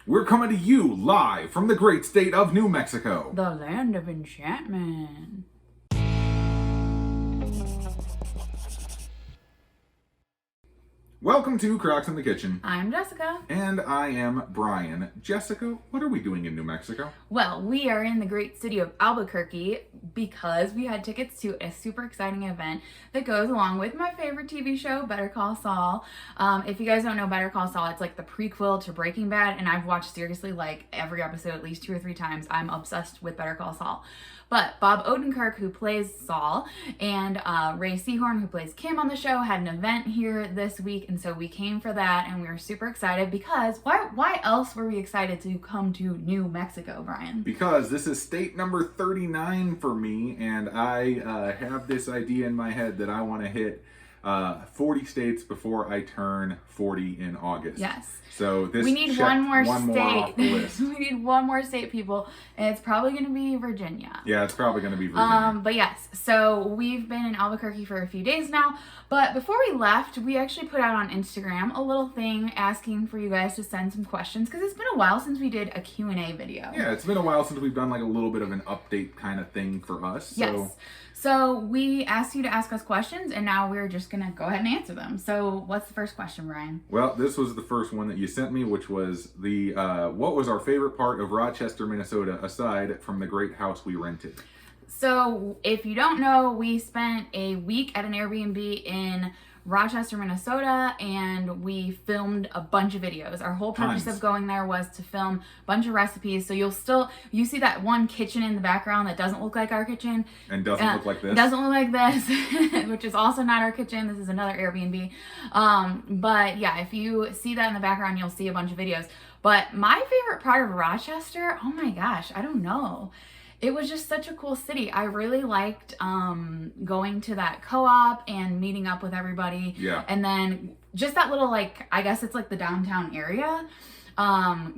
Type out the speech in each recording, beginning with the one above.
We're coming to you live from the great state of New Mexico. The land of enchantment. Welcome to Crocs in the Kitchen. I'm Jessica. And I am Brian. Jessica, what are we doing in New Mexico? Well, we are in the great city of Albuquerque because we had tickets to a super exciting event that goes along with my favorite TV show, Better Call Saul. If you guys don't know Better Call Saul, it's like the prequel to Breaking Bad, and I've watched seriously like every episode at least 2 or 3 times. I'm obsessed with Better Call Saul. But Bob Odenkirk, who plays Saul, and Ray Seahorn, who plays Kim on the show, had an event here this week, and so we came for that, and we were super excited because why else were we excited to come to New Mexico, Brian? Because this is state number 39 for me, and I have this idea in my head that I want to hit 40 states before I turn 40 in August. Yes. So we need one more state. Off the list. We need one more state, people, and it's probably going to be Virginia. Yeah, it's probably going to be Virginia. But yes, so we've been in Albuquerque for a few days now, but before we left, we actually put out on Instagram a little thing asking for you guys to send some questions, because it's been a while since we did a Q&A video. Yeah, it's been a while since we've done like a little bit of an update kind of thing for us. Yes. So we asked you to ask us questions, and now we're just going to go ahead and answer them. So what's the first question, Brian? Well, this was the first one that you sent me, which was the what was our favorite part of Rochester, Minnesota, aside from the great house we rented? So if you don't know, we spent a week at an Airbnb in Rochester, Minnesota, and we filmed a bunch of videos. Our whole purpose of going there was to film a bunch of recipes. So you see that one kitchen in the background that doesn't look like our kitchen. And doesn't look like this. Doesn't look like this, which is also not our kitchen. This is another Airbnb. But yeah, if you see that in the background, you'll see a bunch of videos. But my favorite part of Rochester, oh my gosh, I don't know. It was just such a cool city. I really liked going to that co-op and meeting up with everybody. Yeah. And then just that little, like, I guess it's like the downtown area.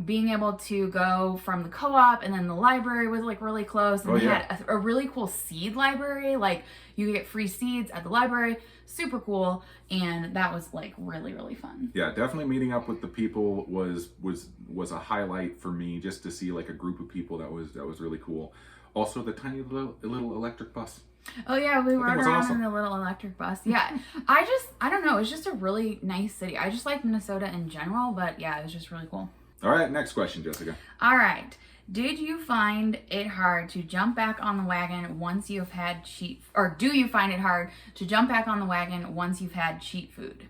Being able to go from the co-op, and then the library was like really close. And they had a really cool seed library. Like, you get free seeds at the library. Super cool. And that was like really, really fun. Yeah, definitely meeting up with the people was a highlight for me, just to see like a group of people. That was really cool. Also, the tiny little electric bus. Oh yeah, we rode around awesome. in the little electric bus. Yeah, I don't know. It's just a really nice city. I just like Minnesota in general, but yeah, it was just really cool. All right, next question, Jessica. All right. Did you find it hard to jump back on the wagon once you've had do you find it hard to jump back on the wagon once you've had cheat food?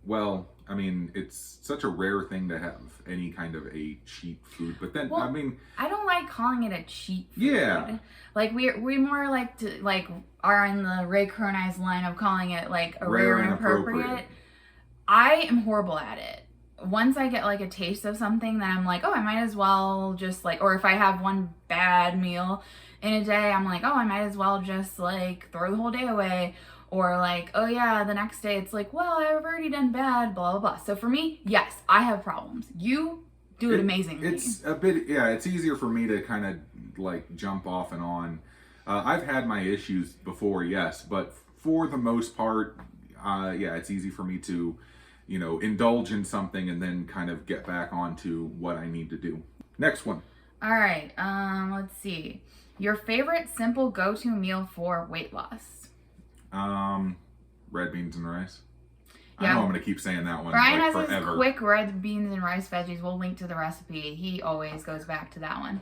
Well, I mean, it's such a rare thing to have any kind of a cheat food, but then, Well, I mean, I don't like calling it a cheat food. Yeah. Like we more like to are in the Ray Cronized line of calling it like a rare and appropriate. I am horrible at it. Once I get like a taste of something, then I'm like, oh, I might as well just like, or if I have one bad meal in a day, I'm like, oh, I might as well just like throw the whole day away. Or like, oh yeah, the next day it's like, well, I've already done bad, blah, blah, blah. So for me, yes, I have problems. You do it amazingly. It's a bit, yeah, it's easier for me to kind of like jump off and on. I've had my issues before, yes, but for the most part, yeah, it's easy for me to, indulge in something and then kind of get back onto what I need to do. Next one. All right, let's see. Your favorite simple go-to meal for weight loss? Red beans and rice. Yeah. I know I'm going to keep saying that one Brian like has forever. his quick red beans and rice veggies. We'll link to the recipe. He always goes back to that one.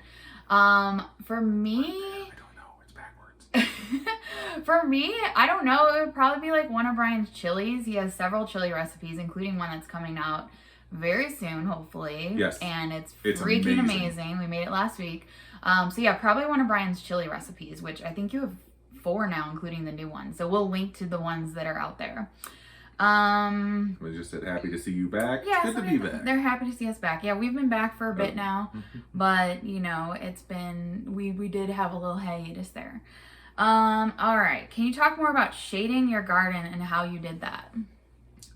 For me... I don't know. It's backwards. For me, I don't know. It would probably be like one of Brian's chilies. He has several chili recipes, including one that's coming out very soon, hopefully. Yes. And it's amazing. freaking amazing. We made it last week. So yeah, probably one of Brian's chili recipes, which I think you have 4 now, including the new one. So we'll link to the ones that are out there. We just said happy to see you back. Yeah, Good to be back. They're happy to see us back. Yeah, we've been back for a bit now, but it's been, we did have a little hiatus there. All right. Can you talk more about shading your garden and how you did that?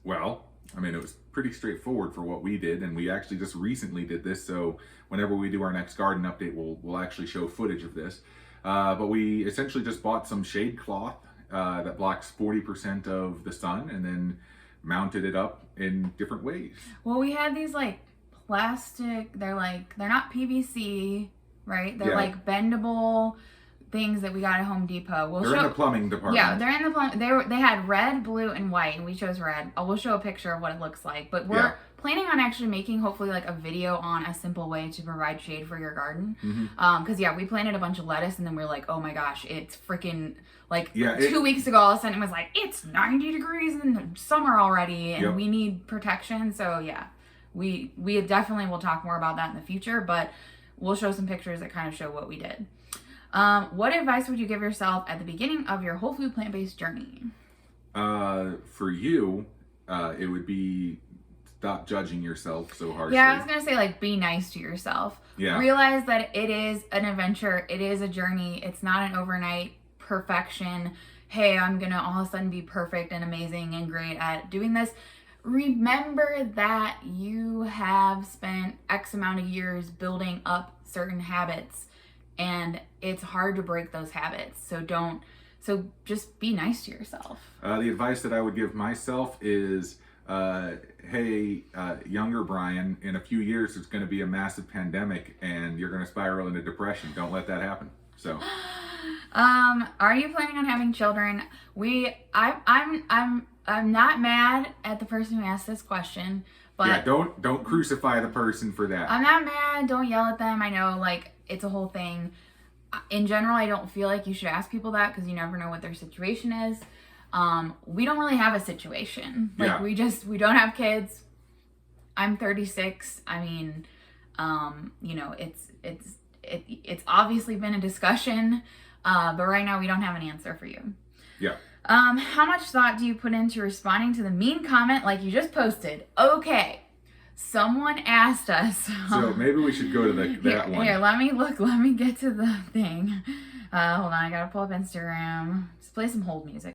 Well, I mean, it was pretty straightforward for what we did, and we actually just recently did this, so whenever we do our next garden update, we'll actually show footage of this. But we essentially just bought some shade cloth that blocks 40% of the sun, and then mounted it up in different ways. Well, we had these like plastic. They're not PVC, right? They're Yeah. like bendable things that we got at Home Depot. They're in the plumbing department. Yeah, they're in the plumbing. They had red, blue, and white, and we chose red. We'll show a picture of what it looks like. But we're planning on actually making, hopefully, like a video on a simple way to provide shade for your garden. Because we planted a bunch of lettuce, and then we were like, oh my gosh, it's freaking like 2 weeks ago. All of a sudden, it was like it's 90 degrees in the summer already, and we need protection. So yeah, we definitely will talk more about that in the future, but we'll show some pictures that kind of show what we did. What advice would you give yourself at the beginning of your whole food plant-based journey? For you, it would be stop judging yourself so harshly. Yeah, I was gonna say, like, be nice to yourself. Yeah. Realize that it is an adventure. It is a journey. It's not an overnight perfection. Hey, I'm gonna all of a sudden be perfect and amazing and great at doing this. Remember that you have spent X amount of years building up certain habits, and it's hard to break those habits. So just be nice to yourself. The advice that I would give myself is, hey, younger Brian, in a few years it's going to be a massive pandemic and you're going to spiral into depression. Don't let that happen. So, are you planning on having children? I'm not mad at the person who asked this question, but yeah, don't crucify the person for that. I'm not mad. Don't yell at them. I know, like, it's a whole thing. In general, I don't feel like you should ask people that because you never know what their situation is. We don't really have a situation. Like, we don't have kids. I'm 36. I mean, it's obviously been a discussion, but right now we don't have an answer for you. Yeah. How much thought do you put into responding to the mean comment like you just posted? Okay. Someone asked us. So maybe we should go to that one. Here, let me get to the thing. Hold on, I gotta pull up Instagram. Just play some hold music.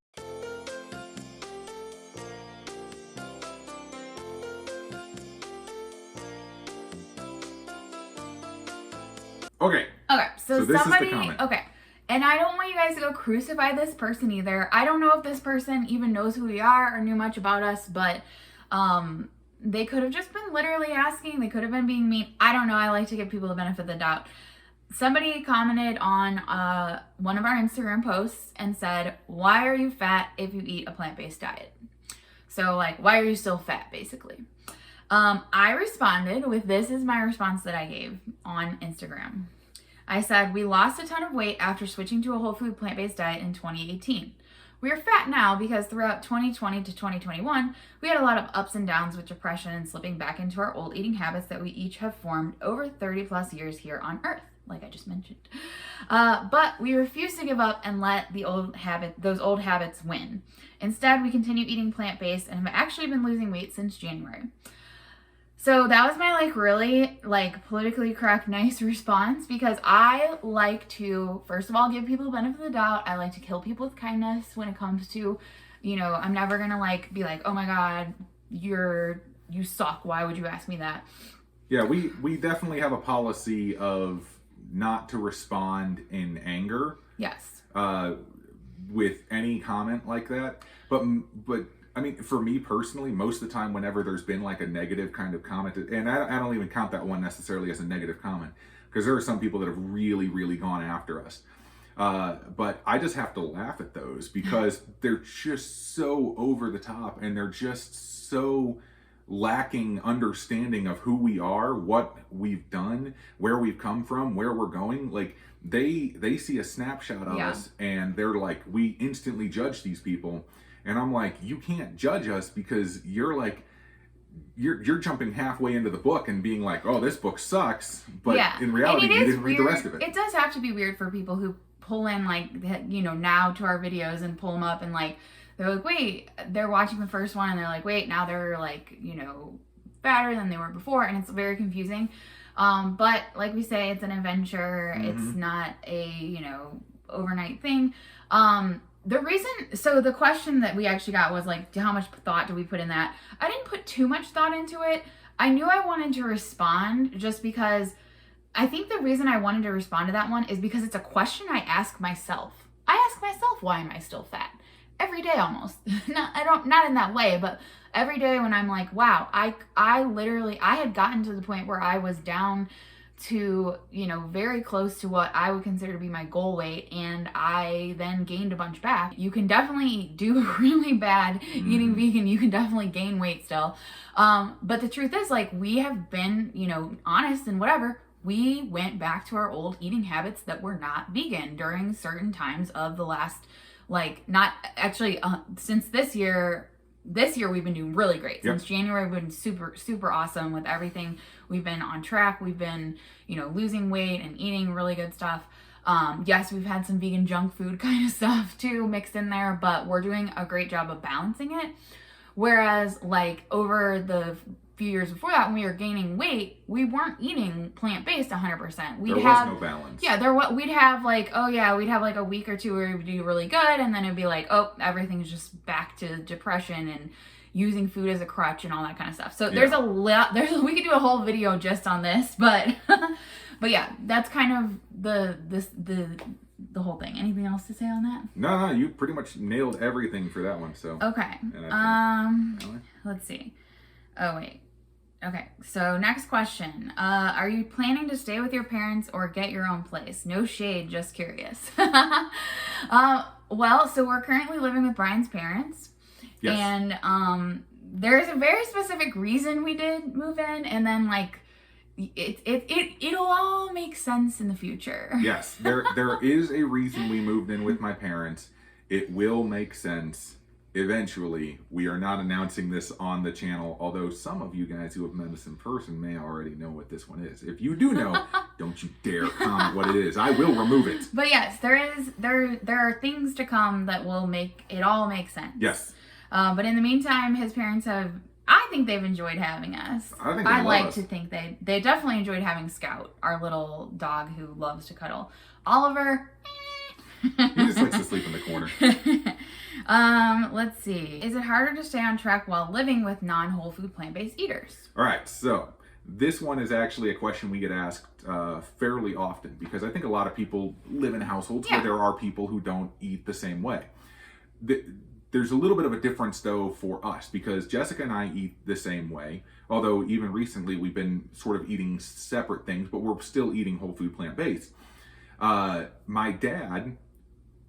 Okay. Okay, so this somebody, is the comment. Okay. And I don't want you guys to go crucify this person either. I don't know if this person even knows who we are or knew much about us, but they could have just been literally asking. They could have been being mean. I don't know. I like to give people the benefit of the doubt. Somebody commented on one of our Instagram posts and said, why are you fat if you eat a plant-based diet? So, like, why are you still fat, basically? I responded with, this is my response that I gave on Instagram. I said, we lost a ton of weight after switching to a whole food plant-based diet in 2018. We are fat now because throughout 2020 to 2021, we had a lot of ups and downs with depression and slipping back into our old eating habits that we each have formed over 30 plus years here on Earth, like I just mentioned. But we refuse to give up and let those old habits win. Instead, we continue eating plant-based and have actually been losing weight since January. So that was my really politically correct, nice response, because I like to, first of all, give people the benefit of the doubt. I like to kill people with kindness when it comes to, I'm never going to be like, oh my God, you suck. Why would you ask me that? Yeah, we definitely have a policy of not to respond in anger. Yes. With any comment like that. But I mean, for me personally, most of the time, whenever there's been a negative kind of comment, and I don't even count that one necessarily as a negative comment, because there are some people that have really, really gone after us. But I just have to laugh at those because they're just so over the top and they're just so lacking understanding of who we are, what we've done, where we've come from, where we're going. They see a snapshot of us and they're like, we instantly judge these people. And I'm like, you can't judge us because you're jumping halfway into the book and being like, oh, this book sucks. But in reality, you didn't read the rest of it. It does have to be weird for people who pull in now to our videos and pull them up and they're like, wait, they're watching the first one and they're like, wait, now they're fatter than they were before. And it's very confusing. But like we say, it's an adventure. Mm-hmm. It's not a, overnight thing. The question that we actually got was how much thought do we put in that? I didn't put too much thought into it. I knew I wanted to respond just because I think the reason I wanted to respond to that one is because it's a question I ask myself. I ask myself, why am I still fat? Every day almost. Not in that way, but every day when I'm like, wow, I literally, I had gotten to the point where I was down to, very close to what I would consider to be my goal weight, and I then gained a bunch back. You can definitely do really bad eating vegan. You can definitely gain weight still. But the truth is, like, we have been, honest and whatever. We went back to our old eating habits that were not vegan during certain times of the last, not actually, since this year we've been doing really great. Since January, we've been super, super awesome with everything. We've been on track. We've been, losing weight and eating really good stuff. Yes, we've had some vegan junk food kind of stuff too mixed in there, but we're doing a great job of balancing it. Whereas, over the few years before that, when we were gaining weight, we weren't eating plant-based 100%. There was no balance. Yeah, we'd have a week or two where we'd do really good, and then it'd be like, oh, everything's just back to depression and using food as a crutch and all that kind of stuff. So there's a lot. We could do a whole video just on this, but but yeah, that's kind of the whole thing. Anything else to say on that? No, you pretty much nailed everything for that one. So okay. Let's see. Oh wait. Okay, so next question. Are you planning to stay with your parents or get your own place? No shade, just curious. Well, so we're currently living with Brian's parents. Yes. And there's a very specific reason we did move in, and then it'll all make sense in the future. Yes, there is a reason we moved in with my parents. It will make sense eventually. We are not announcing this on the channel, although some of you guys who have met us in person may already know what this one is. If you do know, don't you dare comment what it is. I will remove it. But yes, there are things to come that will make it all make sense. Yes. But in the meantime, his parents I think they've enjoyed having us. I like to think they definitely enjoyed having Scout, our little dog who loves to cuddle. Oliver, he just likes to sleep in the corner. Let's see. Is it harder to stay on track while living with non-whole food plant-based eaters? All right, so this one is actually a question we get asked fairly often, because I think a lot of people live in households where there are people who don't eat the same way. There's a little bit of a difference, though, for us, because Jessica and I eat the same way, although even recently we've been sort of eating separate things, but we're still eating whole food plant-based. My dad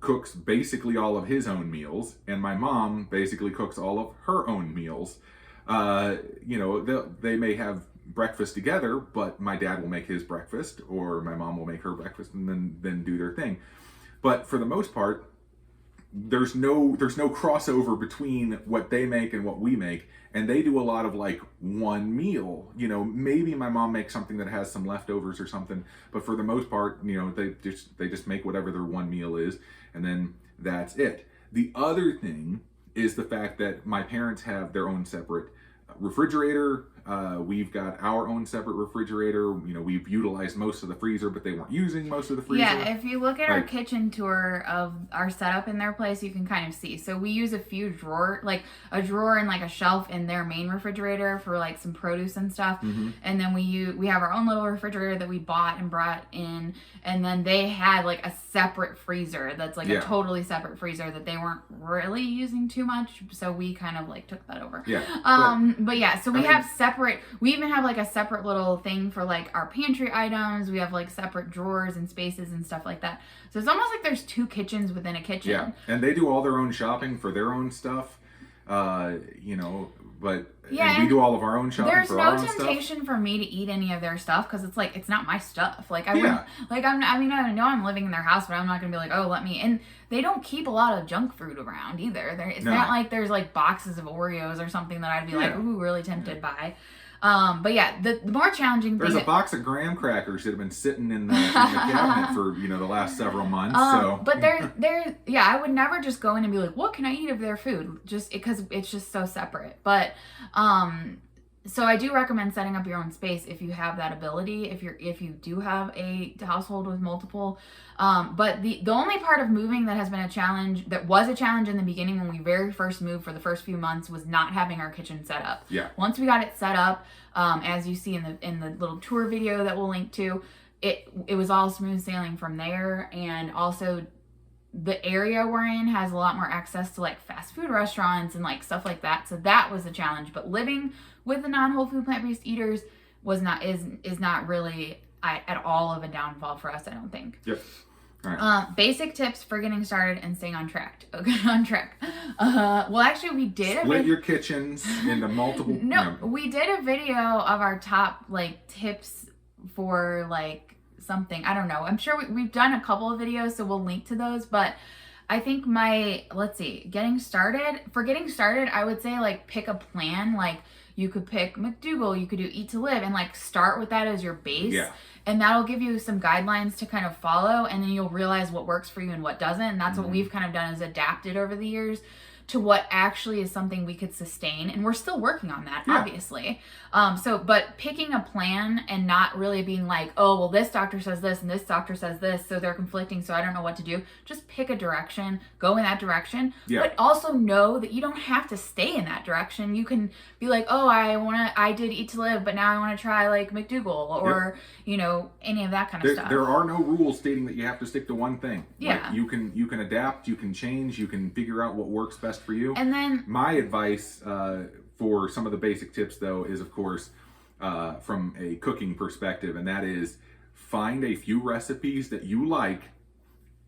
cooks basically all of his own meals, and my mom basically cooks all of her own meals. They may have breakfast together, but my dad will make his breakfast, or my mom will make her breakfast, and then do their thing. But for the most part, there's no crossover between what they make and what we make, and they do a lot of one meal. Maybe my mom makes something that has some leftovers or something, but for the most part, they just make whatever their one meal is, and then that's it. The other thing is the fact that my parents have their own separate refrigerator. We've got our own separate refrigerator. We've utilized most of the freezer, but they weren't using most of the freezer. Yeah, if you look at our kitchen tour of our setup in their place, you can kind of see. So we use a few a drawer and a shelf in their main refrigerator for some produce and stuff. Mm-hmm. And then we have our own little refrigerator that we bought and brought in. And then they had a separate freezer that's a totally separate freezer that they weren't really using too much. So we kind of took that over. Yeah. But yeah, so we have separate. We even have a separate little thing for our pantry items. We have separate drawers and spaces and stuff like that. So it's almost like there's two kitchens within a kitchen. Yeah, and they do all their own shopping for their own stuff. But and we do all of our own shopping for our own stuff. There's no temptation for me to eat any of their stuff, because it's not my stuff. I wouldn't, I know I'm living in their house, but I'm not gonna be let me. And they don't keep a lot of junk food around either. It's not like there's boxes of Oreos or something that I'd be ooh, really tempted by. But yeah, the more challenging thing. There's a box of graham crackers that have been sitting in the cabinet for the last several months. But I would never just go in and be what can I eat of their food? Just because it's just so separate. But so I do recommend setting up your own space if you have that ability. If you do have a household with multiple. But the only part of moving that has been a challenge, that was a challenge in the beginning when we very first moved for the first few months, was not having our kitchen set up. Yeah. Once we got it set up, as you see in the little tour video that we'll link to, it was all smooth sailing from there. And also, the area we're in has a lot more access to like fast food restaurants and like stuff like that. So that was a challenge. But living with the non-whole food plant-based eaters is not really at all of a downfall for us, I don't think. Yep. All right. Basic tips for getting started and staying on track. Okay, on track. Well, actually, we did split your kitchens into multiple. No, we did a video of our top like tips for like something. I don't know. I'm sure we've done a couple of videos, so we'll link to those. But I think getting started, I would say like pick a plan. Like you could pick McDougall, you could do Eat to Live, and like start with that as your base. Yeah. And that'll give you some guidelines to kind of follow, and then you'll realize what works for you and what doesn't. And that's what we've kind of done, is adapted over the years to what actually is something we could sustain. And we're still working on that, obviously. But picking a plan and not really being like, oh, well, this doctor says this and this doctor says this, so they're conflicting, so I don't know what to do. Just pick a direction, go in that direction, but also know that you don't have to stay in that direction. You can be like, oh, I did Eat to Live, but now I want to try like McDougall or, any of that kind of stuff. There are no rules stating that you have to stick to one thing. Yeah. Like, you can adapt, you can change, you can figure out what works best for you. And then my advice for some of the basic tips, though, is of course from a cooking perspective, and that is find a few recipes that you like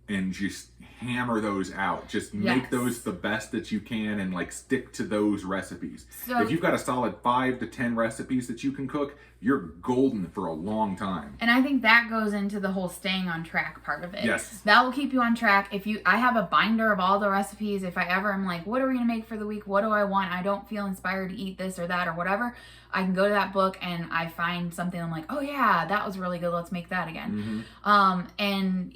and just hammer those out. Just make those the best that you can and like stick to those recipes. So, if you've got a solid 5 to 10 recipes that you can cook, you're golden for a long time. And I think that goes into the whole staying on track part of it. Yes. That will keep you on track. I have a binder of all the recipes. If I ever am like, what are we going to make for the week? What do I want? I don't feel inspired to eat this or that or whatever. I can go to that book and I find something. I'm like, oh yeah, that was really good. Let's make that again. Finding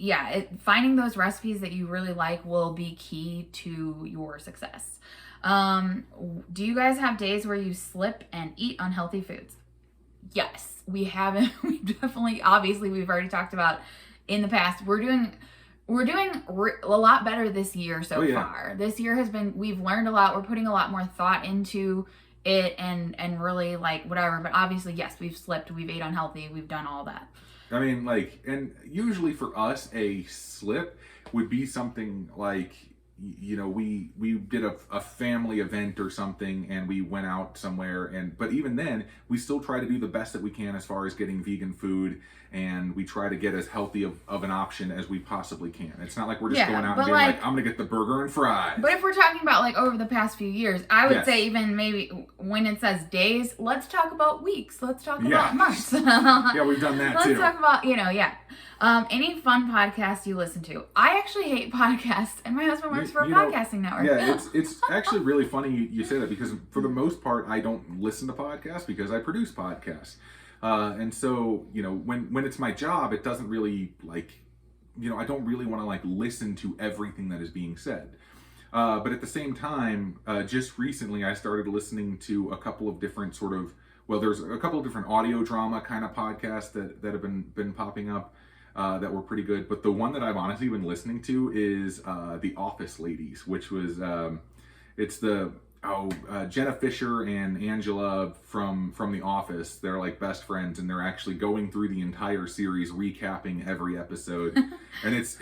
those recipes that you really like will be key to your success. Do you guys have days where you slip and eat unhealthy foods? Yes, we haven't. We definitely, obviously, we've already talked about in the past. We're doing a lot better this year so far. This year we've learned a lot. We're putting a lot more thought into it and really like whatever. But obviously, yes, we've slipped. We've ate unhealthy. We've done all that. I mean, like, and usually for us, a slip would be something like, we did a family event or something and we went out somewhere, but even then we still try to do the best that we can as far as getting vegan food, and we try to get as healthy of an option as we possibly can. It's not like we're just going out and being like, I'm gonna get the burger and fries. But if we're talking about like over the past few years, I would say even maybe when it says days, let's talk about weeks. Let's talk about months. Yeah, we've done that too. Let's talk about, any fun podcasts you listen to. I actually hate podcasts, and my husband works for a podcasting network. Yeah, it's actually really funny you say that, because for the most part, I don't listen to podcasts because I produce podcasts. And so, when it's my job, it doesn't really like, I don't really want to like listen to everything that is being said. But at the same time, just recently I started listening to a couple of different there's a couple of different audio drama kind of podcasts that have been popping up that were pretty good. But the one that I've honestly been listening to is The Office Ladies, which was, it's Jenna Fisher and Angela from The Office. They're like best friends, and they're actually going through the entire series, recapping every episode. And it's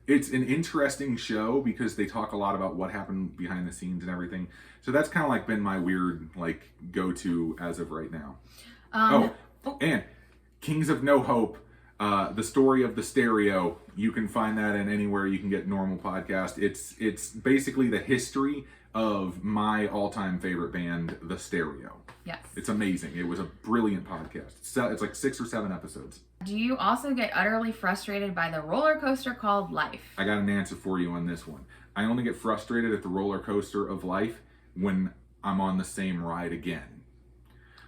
an interesting show because they talk a lot about what happened behind the scenes and everything. So that's kind of like been my weird like go-to as of right now. And Kings of No Hope, the story of the stereo. You can find that in anywhere you can get normal podcast. It's basically the history of my all-time favorite band, The Stereo. Yes. It's amazing. It was a brilliant podcast. It's like 6 or 7 episodes. Do you also get utterly frustrated by the roller coaster called life? I got an answer for you on this one. I only get frustrated at the roller coaster of life when I'm on the same ride again.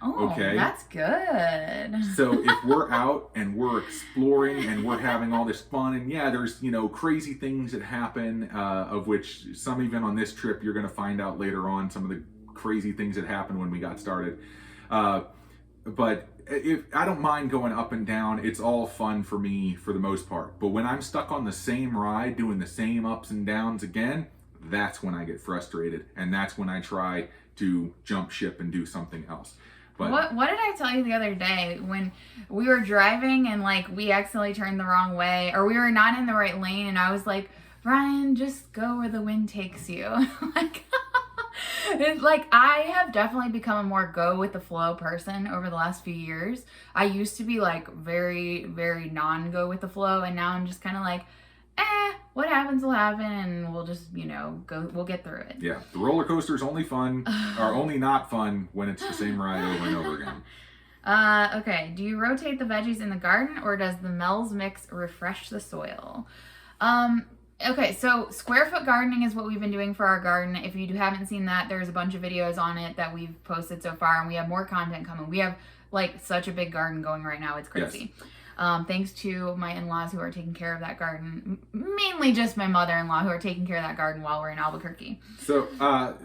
Oh, okay. That's good. So if we're out and we're exploring and we're having all this fun, and there's, crazy things that happen, of which some even on this trip, you're going to find out later on some of the crazy things that happened when we got started. But I don't mind going up and down. It's all fun for me for the most part. But when I'm stuck on the same ride, doing the same ups and downs again, that's when I get frustrated. And that's when I try to jump ship and do something else. But what did I tell you the other day when we were driving and like we accidentally turned the wrong way, or we were not in the right lane, and I was like, Ryan, just go where the wind takes you. Like, it's like I have definitely become a more go with the flow person over the last few years. I used to be like very, very non-go with the flow, and now I'm just kind of like, what happens will happen, and we'll just, we'll get through it. Yeah, the roller coaster is only fun, or only not fun when it's the same ride over and over again. Okay, do you rotate the veggies in the garden, or does the Mel's mix refresh the soil? Okay, so square foot gardening is what we've been doing for our garden. If you haven't seen that, there's a bunch of videos on it that we've posted so far, and we have more content coming. We have like such a big garden going right now. It's crazy. Yes. Thanks to my in-laws who are taking care of that garden. Mainly just my mother-in-law who are taking care of that garden while we're in Albuquerque. So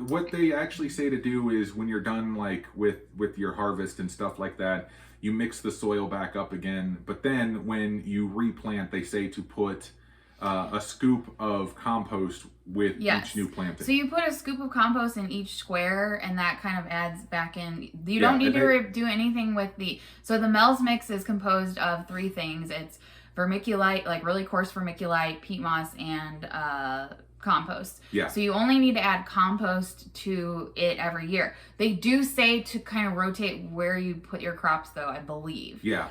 what they actually say to do is when you're done like with your harvest and stuff like that, you mix the soil back up again. But then when you replant, they say to put a scoop of compost with each new planting. So you put a scoop of compost in each square, and that kind of adds back in. You don't need to do anything with so the Mel's mix is composed of 3 things. It's vermiculite, like really coarse vermiculite, peat moss, and compost. Yeah. So you only need to add compost to it every year. They do say to kind of rotate where you put your crops, though, I believe. Yeah.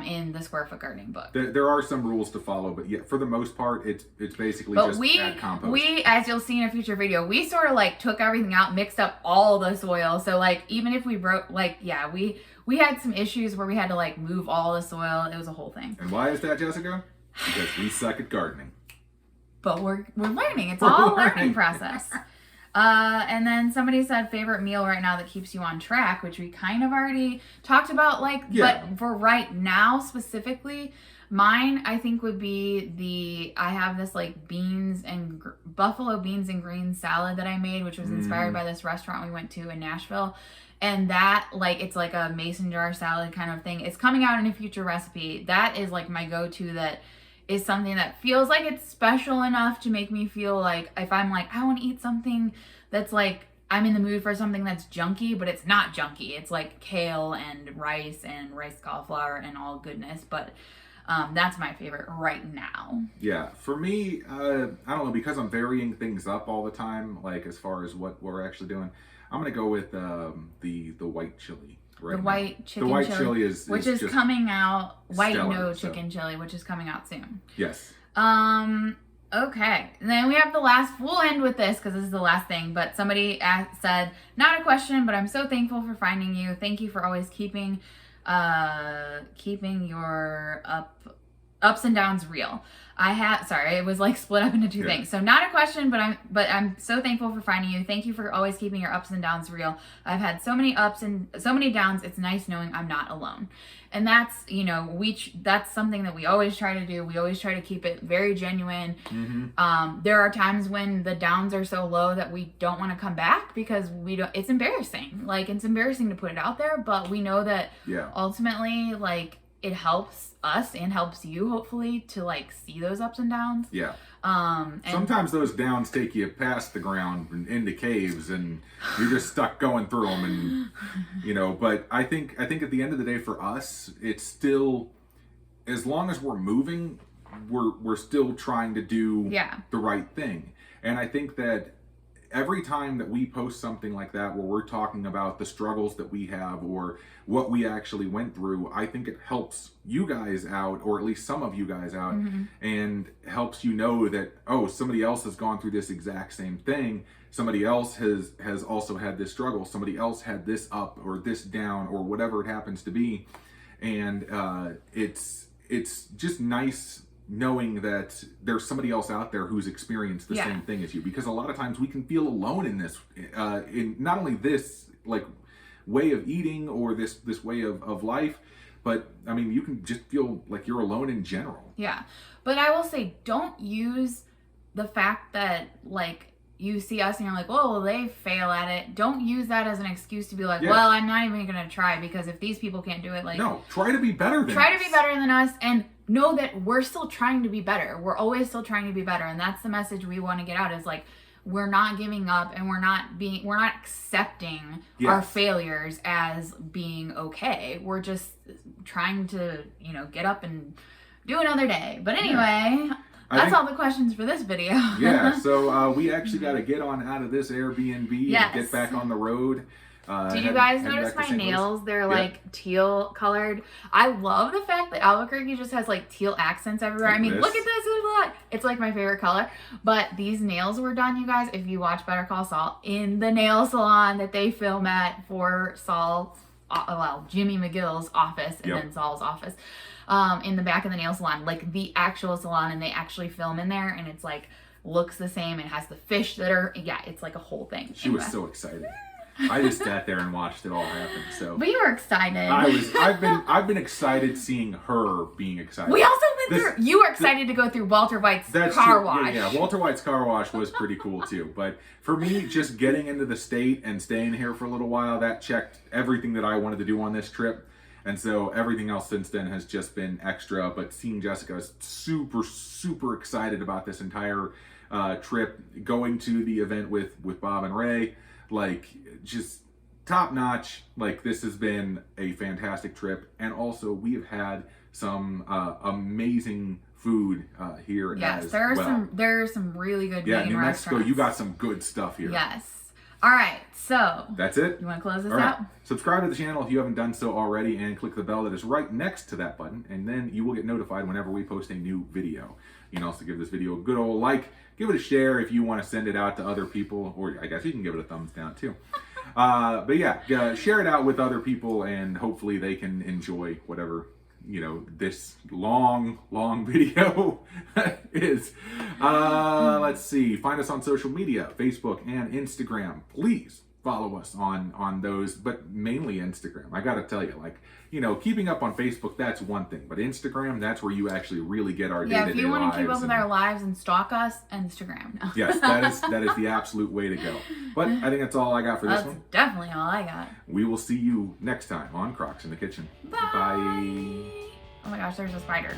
In the square foot gardening book. There are some rules to follow, but yeah, for the most part, it's basically just add compost. We, as you'll see in a future video, we sort of like took everything out, mixed up all the soil. So like even if we broke, like we had some issues where we had to like move all the soil. It was a whole thing. And why is that, Jessica? Because we suck at gardening. But we're learning. It's all a learning process. And then somebody said favorite meal right now that keeps you on track, which we kind of already talked about. But for right now specifically, mine I think would be I have this like buffalo beans and greens salad that I made, which was inspired by this restaurant we went to in Nashville. And that, like, it's like a mason jar salad kind of thing. It's coming out in a future recipe. That is like my go-to that is something that feels like it's special enough to make me feel like if I'm like, I want to eat something that's like, I'm in the mood for something that's junky, but it's not junky. It's like kale and rice cauliflower and all goodness. But that's my favorite right now. Yeah, for me, I don't know, because I'm varying things up all the time, like as far as what we're actually doing, I'm going to go with the white chili. Right the white chicken chili is which is coming out. White chicken chili, which is coming out soon. Yes. Okay. And then we have the last. We'll end with this because this is the last thing. But somebody said, not a question, but I'm so thankful for finding you. Thank you for always keeping your ups and downs real. Sorry, it was like split up into 2 things. So not a question, but I'm so thankful for finding you. Thank you for always keeping your ups and downs real. I've had so many ups and so many downs. It's nice knowing I'm not alone. And that's, that's something that we always try to do. We always try to keep it very genuine. Mm-hmm. There are times when the downs are so low that we don't want to come back because it's embarrassing. Like, it's embarrassing to put it out there, but we know that ultimately, like, it helps us and helps you hopefully to like see those ups and downs. Yeah. And sometimes those downs take you past the ground and into caves and you're just stuck going through them and but I think at the end of the day for us, it's still, as long as we're moving, we're still trying to do the right thing. And I think that every time that we post something like that where we're talking about the struggles that we have or what we actually went through, I think it helps you guys out, or at least some of you guys out, and helps you know that, oh, somebody else has gone through this exact same thing. Somebody else has also had this struggle. Somebody else had this up or this down or whatever it happens to be. And it's just nice knowing that there's somebody else out there who's experienced the same thing as you, because a lot of times we can feel alone in this, in not only this like way of eating or this way of life, but I mean, you can just feel like you're alone in general. Yeah. But I will say, don't use the fact that like you see us and you're like, well, they fail at it. Don't use that as an excuse to be like, well, I'm not even going to try because if these people can't do it, like, no, try to be better than us. Try to be better than us and know that we're still trying to be better. We're always still trying to be better. And that's the message we want to get out is like, we're not giving up and we're not accepting our failures as being okay. We're just trying to, get up and do another day. But anyway, That's all the questions for this video. Yeah, so we actually got to get on out of this Airbnb and get back on the road. Did you guys notice my nails? They're like teal colored. I love the fact that Albuquerque just has like teal accents everywhere. I mean, look at this. It's like my favorite color. But these nails were done, you guys, if you watch Better Call Saul, in the nail salon that they film at for Saul's, Jimmy McGill's office and then Saul's office. In the back of the nail salon, like the actual salon, and they actually film in there, and it's like looks the same. It has the fish that are it's like a whole thing. She was so excited. I just sat there and watched it all happen. So, but you were excited. I've been excited seeing her being excited. We also went through. You were excited to go through Walter White's car wash. Yeah, Walter White's car wash was pretty cool too. But for me, just getting into the state and staying here for a little while, that checked everything that I wanted to do on this trip. And so everything else since then has just been extra. But seeing Jessica is super, super excited about this entire trip. Going to the event with Bob and Ray, like just top notch. Like this has been a fantastic trip. And also we have had some amazing food here. Yes, there are some really good vegan New Mexico, restaurants. you got some good stuff here. Yes. All right, so that's it. You want to close this out? Subscribe to the channel if you haven't done so already, and click the bell that is right next to that button, and then you will get notified whenever we post a new video. You can also give this video a good old like, give it a share if you want to send it out to other people, or I guess you can give it a thumbs down too. But yeah, share it out with other people, and hopefully they can enjoy whatever this long video is. Let's see. Find us on social media, Facebook and Instagram. Please follow us on those, but mainly Instagram. I gotta tell you, keeping up on Facebook, that's one thing, but Instagram, that's where you actually really get our day-to-day lives. Yeah, if you want to keep up with our lives and stalk us, Instagram. No. Yes, that is the absolute way to go. But I think that's all I got for this one. That's definitely all I got. We will see you next time on Crocs in the Kitchen. Bye. Oh my gosh, there's a spider.